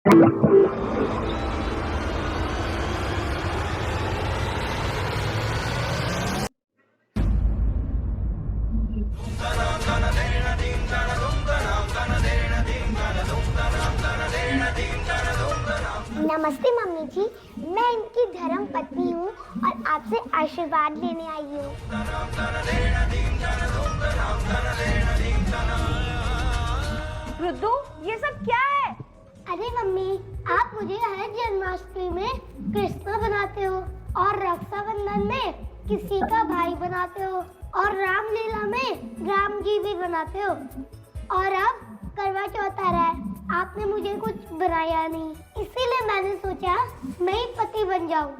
नमस्ते मम्मी जी, मैं इनकी धर्म पत्नी हूँ और आपसे आशीर्वाद लेने आई हूँ। रुद्दू, ये सब क्या है? अरे मम्मी, आप मुझे हर जन्माष्टमी में कृष्ण बनाते हो और रक्षाबंधन में किसी का भाई बनाते हो और रामलीला में राम जी भी बनाते हो। और अब करवा चौथ आ रहा है, आपने मुझे कुछ बनाया नहीं, इसीलिए मैंने सोचा मैं ही पति बन जाऊं।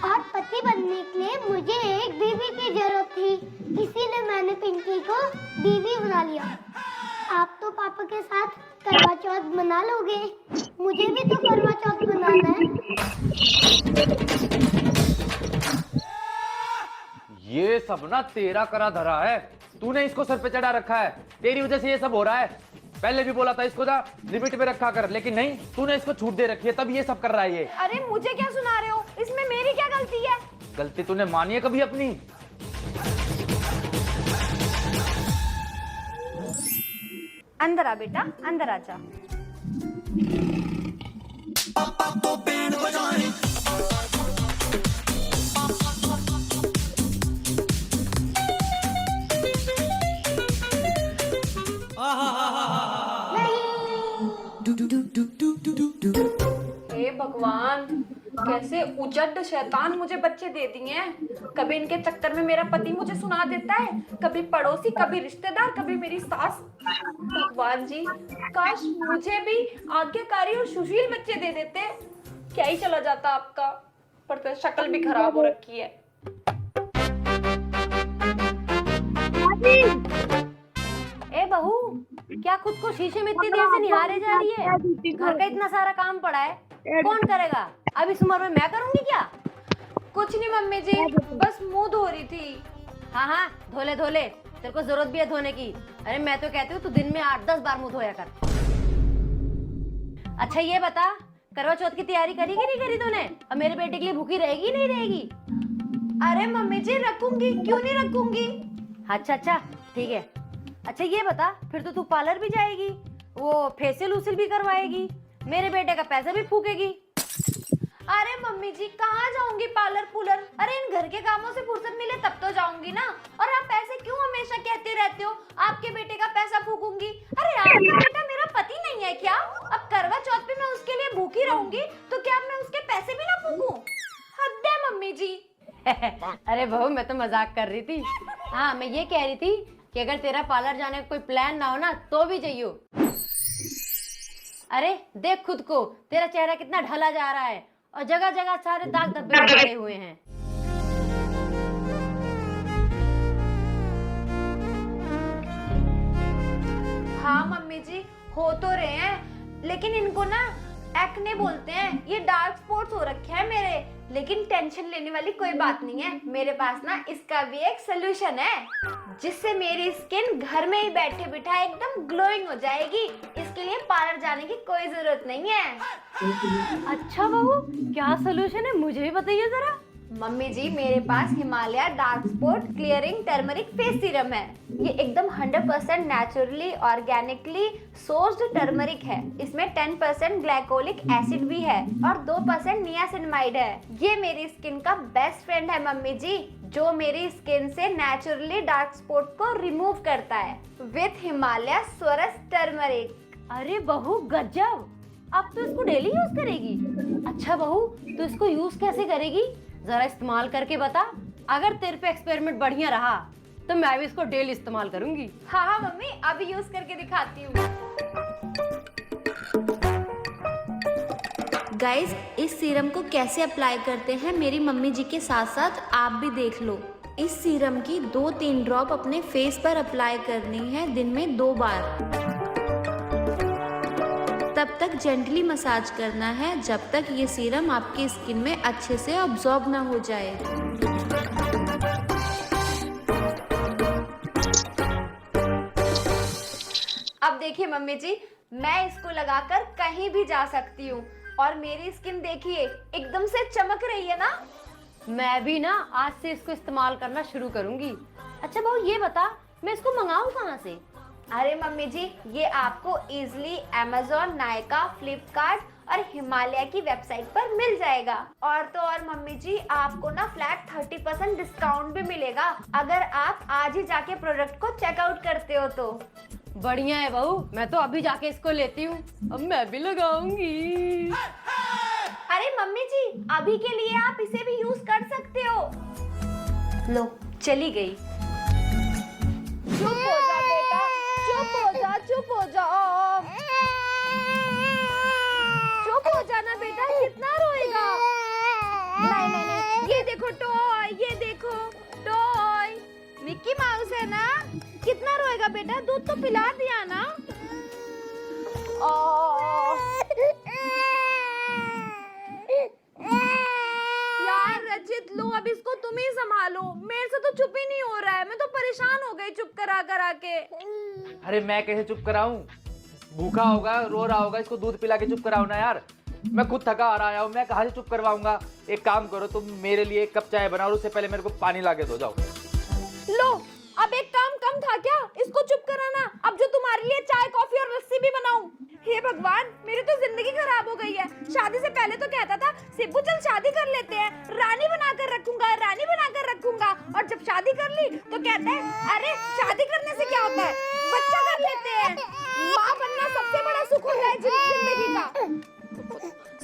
और पति बनने के लिए मुझे एक बीवी की जरूरत थी, इसीलिए मैंने पिंकी को बीवी बना लिया। आप तो पापा के साथ करवा चौथ मना लोगे, मुझे भी तो करवा चौथ मनाना है। ये सब ना तेरा करा धरा है, तूने इसको सर पे चढ़ा रखा है, तेरी वजह से ये सब हो रहा है। पहले भी बोला था इसको ना लिमिट में रखा कर, लेकिन नहीं, तूने इसको छूट दे रखी है, तब ये सब कर रहा है ये। अरे मुझे क्या सुना रहे हो? इसमें मेरी क्या गलती है? गलती तूने मानी है कभी अपनी? अंदर आ बेटा, अंदर आ जा। हे भगवान, कैसे उजड़ शैतान मुझे बच्चे दे दिए हैं। कभी इनके चक्कर में मेरा पति मुझे सुना देता है, कभी पड़ोसी, कभी रिश्तेदार, कभी मेरी सास। भगवान जी, काश मुझे भी आज्ञाकारी और सुशील बच्चे दे देते, क्या ही चला जाता आपका। पर तो शक्ल भी खराब हो रखी है। ए बहू, क्या खुद को शीशे में इतनी देर से निहारे जा रही है? घर का इतना सारा काम पड़ा है, कौन करेगा? अब इस उम्र में मैं करूंगी क्या? कुछ नहीं मम्मी जी, बस मुंह धो रही थी। हाँ हाँ, धोले धोले, तेरे को जरूरत भी है धोने की। अरे मैं तो कहती हूँ तू दिन में 8-10 बार मुंह धोया कर। अच्छा ये बता, करवा चौथ की तैयारी करी कि नहीं करी तूने? अब मेरे बेटे के लिए भूखी रहेगी नहीं रहेगी? अरे मम्मी जी रखूंगी, क्यों नहीं रखूंगी। अच्छा अच्छा ठीक है। अच्छा ये बता, फिर तो तू पार्लर भी जाएगी, वो फेशियल उसिल भी करवाएगी, मेरे बेटे का पैसा भी फूकेगी। अरे मम्मी जी कहाँ जाऊंगी पार्लर पुलर? अरे इन घर के कामों से फुर्सत मिले तब तो जाऊंगी ना। और आप ऐसे क्यों हमेशा कहते रहते हो आपके बेटे का पैसा फूकूंगी? अरे आपका बेटा मेरा पति नहीं है क्या? अब करवा चौथ पे मैं उसके लिए भूखी रहूंगी तो क्या मैं उसके पैसे भी ना फूकूं? हद है मम्मी जी। अरे बहू, मैं तो मजाक कर रही थी। हाँ, मैं ये कह रही थी कि अगर तेरा पार्लर जाने का कोई प्लान ना हो ना तो भी जाइयो। अरे देख खुद को, तेरा चेहरा कितना ढला जा रहा है और जगह जगह सारे दाग धब्बे पड़े हुए हैं। हाँ मम्मी जी, हो तो रहे हैं, लेकिन इनको ना एक्ने बोलते हैं। ये डार्क स्पॉट्स हो रखे हैं मेरे, लेकिन टेंशन लेने वाली कोई बात नहीं है। मेरे पास ना इसका भी एक सोल्यूशन है, जिससे मेरी स्किन घर में ही बैठे बिठाए एकदम ग्लोइंग हो जाएगी। इसके लिए पार्लर जाने की कोई जरूरत नहीं है। अच्छा बहू, क्या सोल्यूशन है, मुझे भी बताइए जरा। मम्मी जी, मेरे पास Himalaya dark spot clearing turmeric face serum है। ये एकदम 100% नेचुरली ऑर्गेनिकली सोर्स्ड टर्मरिक है। इसमें 10% ग्लाइकोलिक एसिड भी है और 2% नियासिनामाइड है। ये मेरी स्किन का बेस्ट फ्रेंड है मम्मी जी, जो मेरी स्किन से नेचुरली डार्क स्पॉट को रिमूव करता है विथ हिमालय सोरस टर्मरिक। अरे बहू गजब, अब तो इसको डेली यूज करेगी। अच्छा बहू, तो इसको यूज कैसे करेगी, जरा इस्तेमाल करके बता। अगर तेरे पे एक्सपेरिमेंट बढ़िया रहा तो मैं भी इसको डेली इस्तेमाल करूंगी। हाँ हाँ मम्मी, अभी यूज करके दिखाती हूँ। गाइस, इस सीरम को कैसे अप्लाई करते हैं मेरी मम्मी जी के साथ साथ आप भी देख लो। इस सीरम की 2-3 ड्रॉप अपने फेस पर अप्लाई करनी है दिन में 2 बार। तब तक जेंटली मसाज करना है जब तक ये सीरम आपकी स्किन में अच्छे से अब्सॉर्ब ना हो जाए। अब देखिए मम्मी जी, मैं इसको लगाकर कहीं भी जा सकती हूँ और मेरी स्किन देखिए एकदम से चमक रही है ना। मैं भी ना आज से इसको इस्तेमाल करना शुरू करूंगी। अच्छा बहू ये बता, मैं इसको मंगाऊं कहाँ से? अरे मम्मी जी, ये आपको इजीली Amazon, नायका, फ्लिपकार्ट और हिमालय की वेबसाइट पर मिल जाएगा। और तो और मम्मी जी, आपको ना फ्लैट 30% डिस्काउंट भी मिलेगा अगर आप आज ही जाके प्रोडक्ट को चेकआउट करते हो तो। बढ़िया है बहू, मैं तो अभी जाके इसको लेती हूँ, अब मैं भी लगाऊंगी। अरे मम्मी जी, अभी के लिए आप इसे भी यूज कर सकते हो। लो, चली गई। चुप हो जा बेटा, चुप हो जा, चुप हो जा, चुप हो जाना बेटा, कितना रोएगा। नहीं नहीं नहीं, ये देखो टॉय, ये देखो टॉय, मिक्की माउस है ना। कितना रोएगा बेटा, दूध तो पिला दिया ना। यार रचित, लो अब इसको तुम ही संभालो, मेरे से तो चुप ही नहीं हो रहा है, मैं तो परेशान हो गई चुप करा करा के। अरे मैं कैसे चुप कराऊं? भूखा होगा, रो रहा होगा, इसको दूध पिला के चुप कराओ ना यार। मैं खुद थका आ रहा हूँ, मैं कहाँ से चुप करवाऊंगा? एक काम करो, तुम मेरे लिए एक कप चाय बनाओ और उससे पहले मेरे को पानी ला के दो, जाओ। लो, अब एक काम कम था क्या, इसको चुप कराना। अब जो तुम्हारे लिए चाय, कॉफी और लस्सी भी बनाऊं। हे भगवान, मेरी तो जिंदगी खराब हो गई है। शादी से पहले तो कहता था सिब्बू चल शादी कर लेते हैं, रानी बनाकर रखूंगा, रानी बनाकर रखूंगा, और जब शादी कर ली तो कहता है अरे शादी करने से क्या होता है, बच्चा कर लेते हैं। माँ बनना सबसे बड़ा सुख होता है जिंदगी का।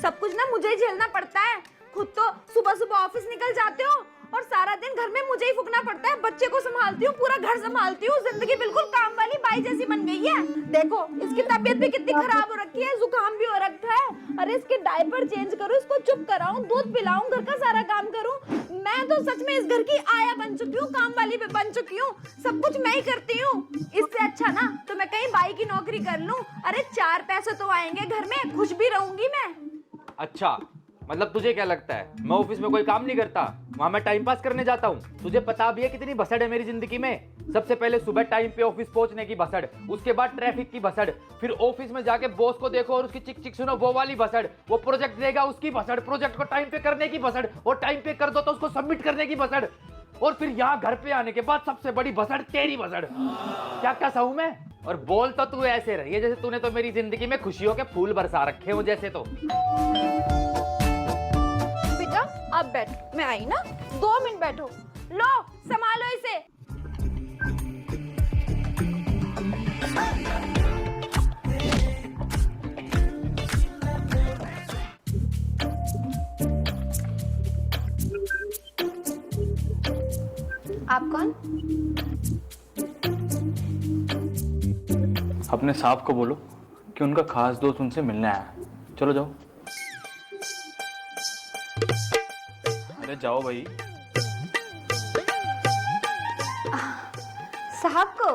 सब कुछ ना मुझे ही झेलना पड़ता है। खुद तो सुबह सुबह ऑफिस निकल जाते हो और सारा दिन घर में मुझे ही फूकना पड़ता है। बच्चे को संभालती हूँ, पूरा घर संभालती हूँ, जिंदगी बिल्कुल काम वाली बाई जैसी बन गई है। देखो इसकी तबीयत भी कितनी खराब हो रखी है, जुकाम भी हो रखा है। अरे इसके डायपर चेंज करूँ, इसको चुप कराऊं, दूध पिलाऊं, घर का सारा काम करूं। मैं तो सच में इस घर की आया बन चुकी हूँ, काम वाली भी बन चुकी हूँ, सब कुछ मैं ही करती हूँ। इससे अच्छा ना तो मैं कहीं बाई की नौकरी कर लूं। अरे 4 पैसे तो आएंगे घर में, खुश भी रहूंगी मैं। अच्छा, मतलब तुझे क्या लगता है मैं ऑफिस में कोई काम नहीं करता? वहां मैं टाइम पास करने जाता हूँ। तुझे पता भी है कितनी भसड़ है मेरी जिंदगी में। सबसे पहले सुबह टाइम पे ऑफिस पहुंचने की भसड़, उसके बाद ट्रैफिक की भसड़, फिर ऑफिस में जाके बॉस को देखो और उसकी चिक चिक सुनो, वो वाली भसड़, वो प्रोजेक्ट देगा उसकी भसड़, प्रोजेक्ट को टाइम पे करने की भसड़, और टाइम पे कर दो तो उसको सबमिट करने की भसड़, और फिर यहाँ घर पे आने के बाद सबसे बड़ी भसड़ तेरी भसड़। क्या क्या सहूं मैं? और बोल तो तू ऐसे रही है जैसे तूने तो मेरी जिंदगी में खुशियों के फूल बरसा रखे हो जैसे। तो अब बैठ, मैं आई ना, 2 मिनट बैठो। लो संभालो इसे। आप कौन? अपने साहब को बोलो कि उनका खास दोस्त उनसे मिलने आया है। चलो जाओ। अरे जाओ भाई। साहब को?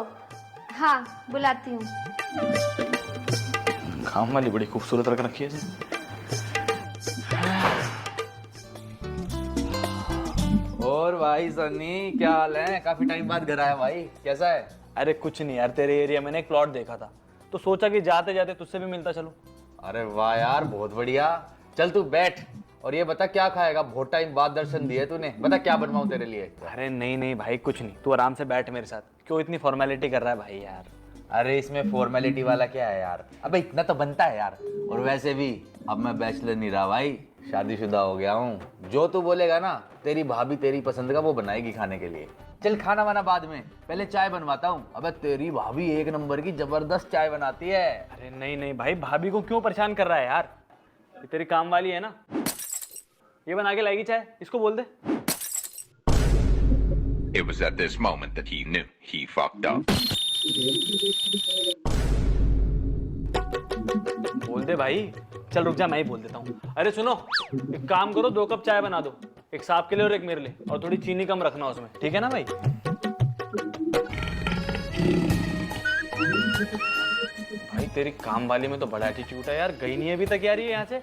हाँ बुलाती हूँ। काम वाली बड़ी खूबसूरत रख रखी है जी। और भाई सन्नी क्या हाल है? काफी टाइम बाद घर आया भाई, कैसा है? अरे कुछ नहीं यार, तेरे एरिया में एक प्लॉट देखा था तो सोचा कि जाते जाते तुझसे भी मिलता चलो। अरे वाह यार, बहुत बढ़िया। चल तू बैठ और ये बता क्या खाएगा? बहुत टाइम बाद दर्शन दिए तूने, बता क्या बनवाऊं तेरे लिए? अरे नहीं नहीं भाई कुछ नहीं, तू आराम से बैठ मेरे साथ। क्यों इतनी फॉर्मेलिटी कर रहा है भाई यार? अरे इसमें फॉर्मेलिटी वाला क्या है यार? अबे इतना तो बनता है यार। और वैसे भी अब मैं बैचलर नहीं रहा भाई, शादीशुदा हो गया हूँ। जो तू बोलेगा ना, तेरी भाभी तेरी पसंद का वो बनाएगी खाने के लिए। चल खाना वाना बाद में, पहले चाय बनवाता हूँ। अबे तेरी भाभी 1 नंबर की जबरदस्त चाय बनाती है। अरे नहीं नहीं भाई, भाभी को क्यों परेशान कर रहा है यार? ये तेरी काम वाली है ना, ये बना के लाएगी चाय, इसको बोल दे। It was at this moment that he knew he fucked up. बोल दे भाई। चल रुक जा, मैं ही बोल देता हूँ। अरे सुनो, एक काम करो, 2 कप चाय बना दो, एक साहब के लिए और एक मेरे लिए, और थोड़ी चीनी कम रखना उसमें, ठीक है ना भाई? भाई तेरी काम वाली में तो बड़ा एटीट्यूड है यार, गई नहीं है अभी तक यार ये यहाँ से।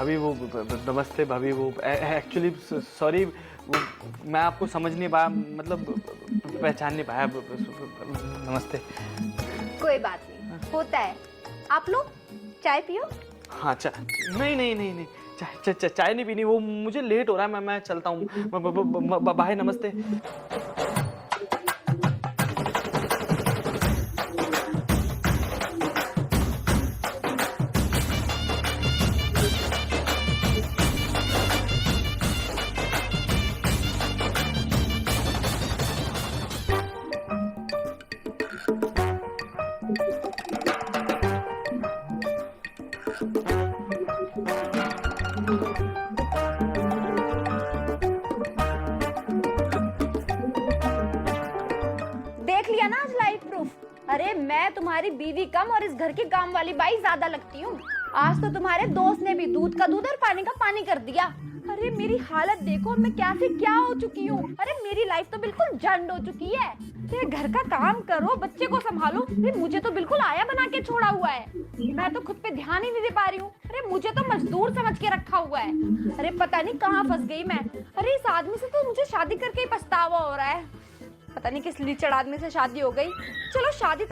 भाभी वो नमस्ते भाभी, वो एक्चुअली सॉरी, वो मैं आपको समझ नहीं पाया, मतलब पहचान नहीं पाया। नमस्ते। कोई बात नहीं, होता है। आप लोग चाय पियो। हाँ नहीं, चाय नहीं पीनी, वो मुझे लेट हो रहा है, मैं चलता हूँ। बाय, नमस्ते। देख लिया ना आज लाइव प्रूफ। अरे मैं तुम्हारी बीवी कम और इस घर की काम वाली बाई ज्यादा लगती हूँ। आज तो तुम्हारे दोस्त ने भी दूध का दूध और पानी का पानी कर दिया। अरे मेरी हालत देखो, मैं क्या से क्या हो चुकी हूँ। अरे मेरी लाइफ तो बिल्कुल जंड हो चुकी है। अरे घर का काम करो, बच्चे को संभालो। अरे मुझे तो बिल्कुल आया बना के छोड़ा हुआ है। मैं तो खुद पे ध्यान ही नहीं दे पा रही हूँ। अरे मुझे तो मजदूर समझ के रखा हुआ है। अरे पता नहीं कहाँ फंस गई मैं। अरे इस आदमी से तो मुझे शादी करके ही पछतावा हो रहा है। पता नहीं किस लीचड़ आदमी से शादी हो गई। चलो शादी